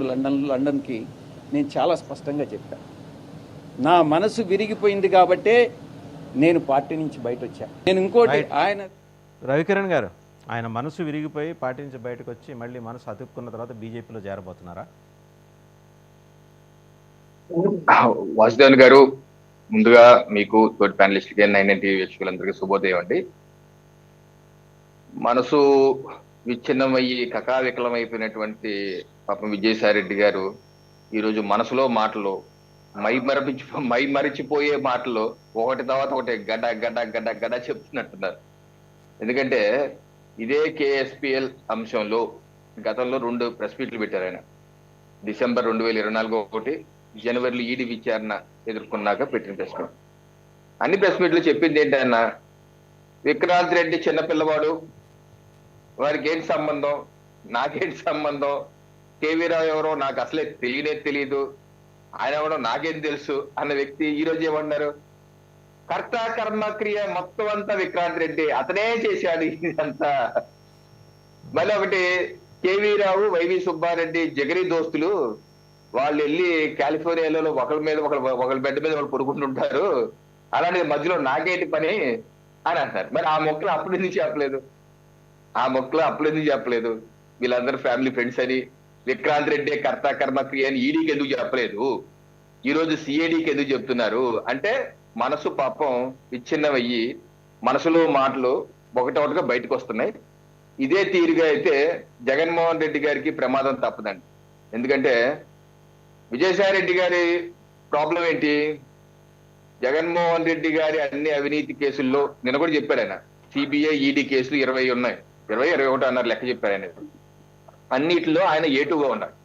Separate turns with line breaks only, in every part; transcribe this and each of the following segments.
వెళ్ళినప్పుడు లండన్కి నేను చాలా స్పష్టంగా చెప్పాను. నా మనసు విరిగిపోయింది కాబట్టే నేను పార్టీ నుంచి బయట వచ్చాను. నేను ఇంకోటి ఆయన
రవికిరణ్ గారు, ఆయన మనసు విరిగిపోయి పార్టీ నుంచి బయటకు వచ్చి మళ్ళీ మనసు అతుక్కున్న తర్వాత బీజేపీలో చేరబోతున్నారా?
వాసుదేవన్ గారు, ముందుగా మీకు తోటి ప్యానలిస్ట్కి 9 టీవీ వీక్షకులందరికీ శుభోదయం అండి. మనసు విచ్ఛిన్నమయ్యి కకావికలమైపోయినటువంటి పాపం విజయసాయిరెడ్డి గారు ఈరోజు మనసులో మాటలు మై మరిచిపోయే మాటలు ఒకటి తర్వాత ఒకటి గడ్డ గడ్డ గడ్డ గడ్డ చెప్తున్నట్టున్నారు. ఎందుకంటే ఇదే కేఎస్పిఎల్ అంశంలో గతంలో 2 ప్రెస్ మీట్లు పెట్టారు ఆయన. డిసెంబర్ 2024 ఒకటి, జనవరిలో ఈడీ విచారణ ఎదుర్కొన్నాక పెట్టిన ప్రెస్ మీట్. అన్ని ప్రెస్ మీట్లు చెప్పింది ఏంటన్నా, విక్రాంత్ రెడ్డి చిన్నపిల్లవాడు, వారికి ఏంటి సంబంధం, నాకేంటి సంబంధం, కేవీరావు ఎవరో నాకు అసలే తెలియదు, ఆయన ఎవడో నాకేం తెలుసు అన్న వ్యక్తి ఈ రోజు ఏమన్నారు, కర్త కర్మ క్రియ మొత్తం అంతా విక్రాంత్ రెడ్డి అతనే చేశాడు ఇదంతా. మళ్ళీ ఒకటి, కేవీరావు, వైవి సుబ్బారెడ్డి జగరి దోస్తులు, వాళ్ళు వెళ్ళి కాలిఫోర్నియాలో ఒకళ్ళ బెడ్ మీద వాళ్ళు పడుకుంటుంటారు, అలాంటి మధ్యలో నాకేంటి పని అని అంటారు. మరి ఆ మొక్కలు అప్పుడు ఎందుకు చెప్పలేదు? వీళ్ళందరూ ఫ్యామిలీ ఫ్రెండ్స్ అని, విక్రాంత్ రెడ్డి కర్త కర్మ క్రియ అని ఈడీకి ఎందుకు చెప్పలేదు? ఈ రోజు సిఐడికి ఎందుకు చెప్తున్నారు అంటే, మనసు పాపం విచ్ఛిన్నమయ్యి మనసులో మాటలు ఒకటొకటిగా బయటకు వస్తున్నాయి. ఇదే తీరుగా అయితే జగన్మోహన్ రెడ్డి గారికి ప్రమాదం తప్పదండి. ఎందుకంటే విజయసాయి రెడ్డి గారి ప్రాబ్లం ఏంటి, జగన్మోహన్ రెడ్డి గారి అన్ని అవినీతి కేసుల్లో నిన్న కూడా చెప్పాడు ఆయన, సిబిఐ ఈడీ కేసులు 20 ఉన్నాయి, 21 అన్నారు లెక్క చెప్పారు ఆయన. అన్నిటిలో ఆయన A2గా ఉన్నారు.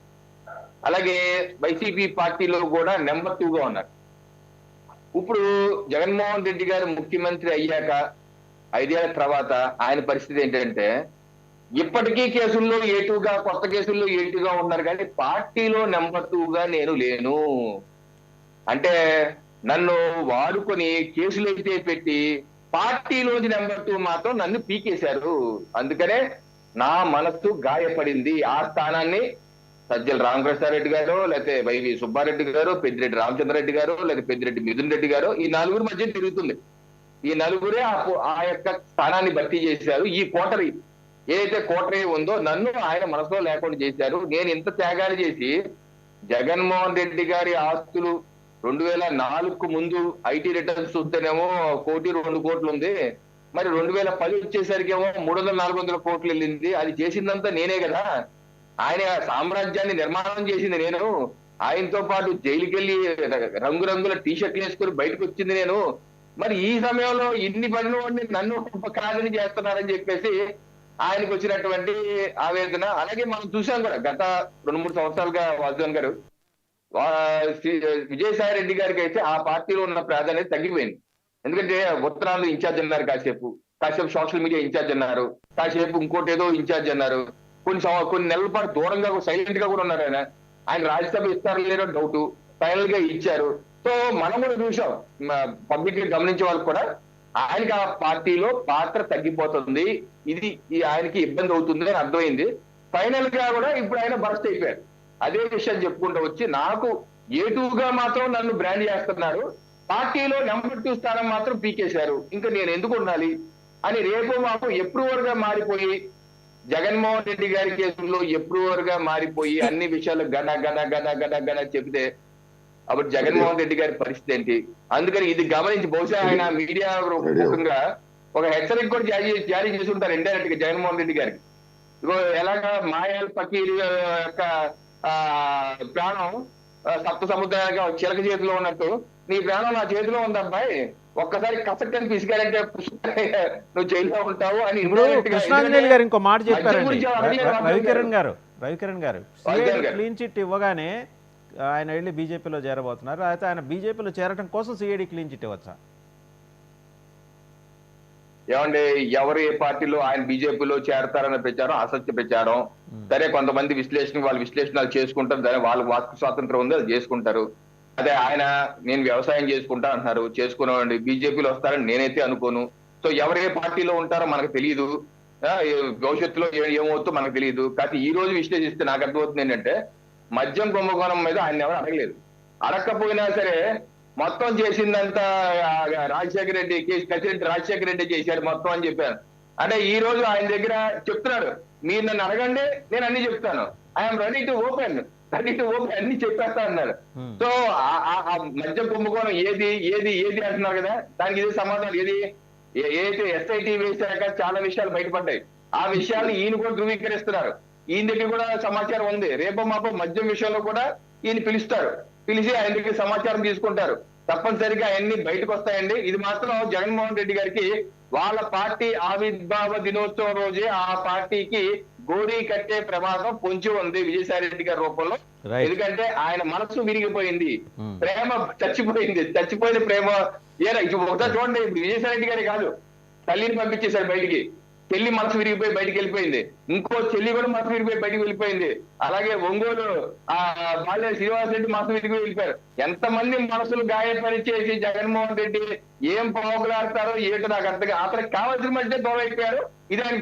అలాగే వైసీపీ పార్టీలో కూడా నెంబర్ 2గా ఉన్నారు. ఇప్పుడు జగన్మోహన్ రెడ్డి గారు ముఖ్యమంత్రి అయ్యాక 5 ఏళ్ల తర్వాత ఆయన పరిస్థితి ఏంటంటే, ఇప్పటికీ కేసుల్లో A2గా, కొత్త కేసుల్లో A2గా ఉన్నారు, కానీ పార్టీలో నెంబర్ 2గా నేను లేను అంటే, నన్ను వాడుకొని కేసులు అయితే పెట్టి పార్టీలోని నెంబర్ 2 మాత్రం నన్ను పీకేశారు. అందుకనే నా మనస్సు గాయపడింది. ఆ స్థానాన్ని సజ్జల రామకృష్ణారెడ్డి గారు, లేకపోతే వైవి సుబ్బారెడ్డి గారు, పెద్దిరెడ్డి రామచంద్రరెడ్డి గారు, లేదా పెద్దిరెడ్డి మిథున్ రెడ్డి గారు, ఈ 4 మధ్య తిరుగుతుంది. ఈ 4 ఆ యొక్క స్థానాన్ని భర్తీ చేశారు. ఈ కోటరీ ఏదైతే కోటరీ ఉందో నన్ను ఆయన మనసులో లేకుండా చేశారు. నేను ఇంత త్యాగాలు చేసి జగన్మోహన్ రెడ్డి గారి ఆస్తులు 2004 ముందు ఐటీ రిటర్న్స్ చూస్తేనేమో 1 కోటి 2 కోట్లు ఉంది, మరి 2010 వచ్చేసరికేమో 300-400 కోట్లు వెళ్ళింది. అది చేసిందంతా నేనే కదా, ఆయన సామ్రాజ్యాన్ని నిర్మాణం చేసింది నేను, ఆయనతో పాటు జైలుకి వెళ్ళి రంగురంగుల టీషర్ట్లు వేసుకొని బయటకు వచ్చింది నేను, మరి ఈ సమయంలో ఇన్ని పనులు నన్ను కాదని చేస్తున్నారని చెప్పేసి ఆయనకు వచ్చినటువంటి ఆవేదన. అలాగే మనం చూసాం కూడా గత 2-3 సంవత్సరాలుగా వాసుదేవన్ గారు, విజయసాయి రెడ్డి గారికి అయితే ఆ పార్టీలో ఉన్న ప్రాధాన్యత తగ్గిపోయింది. ఎందుకంటే ఉత్తరాంధ్ర ఇన్ఛార్జ్ అన్నారు, కాసేపు సోషల్ మీడియా ఇన్ఛార్జ్ అన్నారు, కాసేపు ఇంకోటి ఏదో ఇన్ఛార్జ్ అన్నారు, కొన్ని నెలల పాటు దూరంగా సైలెంట్ గా కూడా ఉన్నారు. ఆయన రాజ్యసభ ఇస్తారో లేదో డౌట్, ఫైనల్ గా ఇచ్చారు. సో మనం కూడా చూసాం, పబ్లిక్ గా గమనించే వాళ్ళకి కూడా ఆయనకి ఆ పార్టీలో పాత్ర తగ్గిపోతుంది, ఇది ఆయనకి ఇబ్బంది అవుతుంది అని అర్థమైంది. ఫైనల్ గా కూడా ఇప్పుడు ఆయన బరస్ట్ అయిపోయారు. అదే విషయం చెప్పుకుంటూ వచ్చి, నాకు A2గా మాత్రం నన్ను బ్రాండ్ చేస్తున్నారు, పార్టీలో నెంబర్ 2 స్థానం మాత్రం పీకేశారు, ఇంకా నేను ఎందుకు ఉండాలి అని రేపు మాకు అప్రూవర్ గా మారిపోయి, జగన్మోహన్ రెడ్డి గారి కేసుల్లో అప్రూవర్ గా మారిపోయి అన్ని విషయాలు గడ గడ గడ గడ గడ చెబితే అప్పుడు జగన్మోహన్ రెడ్డి గారి పరిస్థితి ఏంటి? అందుకని ఇది గమనించి బహుశా ఆయన మీడియా రూపంగా ఒక హెచ్చరిక కూడా జారీ చేసి ఉంటారు ఇండైరెక్ట్ గా జగన్మోహన్ రెడ్డి గారికి. ఇగో ఎలాగా మాయాల్ ఫకీర్ యొక్క ప్రాణం సప్త సముద్రానికి చిలక చేతిలో ఉన్నట్టు నీ ప్రాణం నా చేతిలో ఉంది అబ్బాయి, ఒక్కసారి కసక్కని పిసికారంటే నువ్వు జైల్లో ఉంటావు అని.
కృష్ణాంజనేయులు గారు ఇంకో మాట చెప్పారండి, రవికిరణ్ గారు క్లీన్ చిట్ ఇవ్వగానే ఆయన వెళ్ళి బీజేపీలో చేరబోతున్నారు, అయితే ఆయన బీజేపీలో చేరడం కోసం సిఐడి క్లీన్ చిట్ ఇవ్వచ్చా?
ఏమంటే ఎవరు ఏ పార్టీలో ఆయన బీజేపీలో చేరతారన్న ప్రచారం అసత్య ప్రచారం. సరే, కొంతమంది వాళ్ళు విశ్లేషణలు చేసుకుంటారు, దాని వాళ్ళ వాక్ స్వాతంత్రం ఉంది, అది చేసుకుంటారు. అదే ఆయన నేను వ్యవసాయం చేసుకుంటా అంటున్నారు, చేసుకున్నామండి. బీజేపీలో వస్తారని నేనైతే అనుకోను. సో ఎవరు ఏ పార్టీలో ఉంటారో మనకు తెలియదు, భవిష్యత్తులో ఏమవుతుందో మనకు తెలియదు. కాకపోతే ఈ రోజు విశ్లేషిస్తే నాకు అర్థమవుతుంది ఏంటంటే, మద్యం కుంభకోణం మీద ఆయన ఎవరు అడగలేదు. అడగకపోయినా సరే మొత్తం చేసిందంతా రాజశేఖర రెడ్డి, కసిరెడ్డి రాజశేఖర రెడ్డి చేశాడు మొత్తం అని చెప్పాను. అంటే ఈ రోజు ఆయన దగ్గర చెప్తున్నాడు, మీరు నన్ను అడగండి నేను అన్ని చెప్తాను, ఐఎమ్ రెడీ టు ఓపెన్ అన్ని చెప్పేస్తా అన్నాడు. సో ఆ మద్యం కుంభకోణం ఏది ఏది ఏది అంటున్నారు కదా, దానికి ఇది సమాధానం ఏది, ఏదైతే ఎస్ఐటి వేశాక చాలా విషయాలు బయటపడ్డాయి. ఆ విషయాన్ని ఈయన కూడా ధృవీకరిస్తున్నారు. ఈయన దగ్గర కూడా సమాచారం ఉంది. రేపో మాపో మద్యం విషయంలో కూడా ఈయన పిలుస్తారు, పిలిచి ఆయన దగ్గర సమాచారం తీసుకుంటారు. తప్పనిసరిగా అవన్నీ బయటకు వస్తాయండి. ఇది మాత్రం జగన్మోహన్ రెడ్డి గారికి వాళ్ళ పార్టీ ఆవిర్భావ దినోత్సవం రోజే ఆ పార్టీకి గోరీ కట్టే ప్రమాదం పొంచి ఉంది విజయసాయి రెడ్డి గారి రూపంలో. ఎందుకంటే ఆయన మనసు విరిగిపోయింది, ప్రేమ చచ్చిపోయిన ప్రేమ ఒకసారి చూడండి. విజయసాయి రెడ్డి గారి కాదు, తల్లిని పంపించేశారు బయటికి, చెల్లి మనసు విరిగిపోయి బయటికి వెళ్ళిపోయింది, ఇంకో చెల్లి కూడా మనసు విరిగిపోయి బయటికి వెళ్ళిపోయింది. అలాగే ఒంగోలు బాల్య శ్రీనివాస్ రెడ్డి మనసు విరిగి వెళ్ళిపోయారు. ఎంతమంది మనసులు గాయపరిచేసి జగన్మోహన్ రెడ్డి ఏం పోగలాడతారో ఏంటో నాకు అర్థంగా, అతనికి కావాల్సిన మధ్య దూరం అయిపోయారు. ఇది ఆయన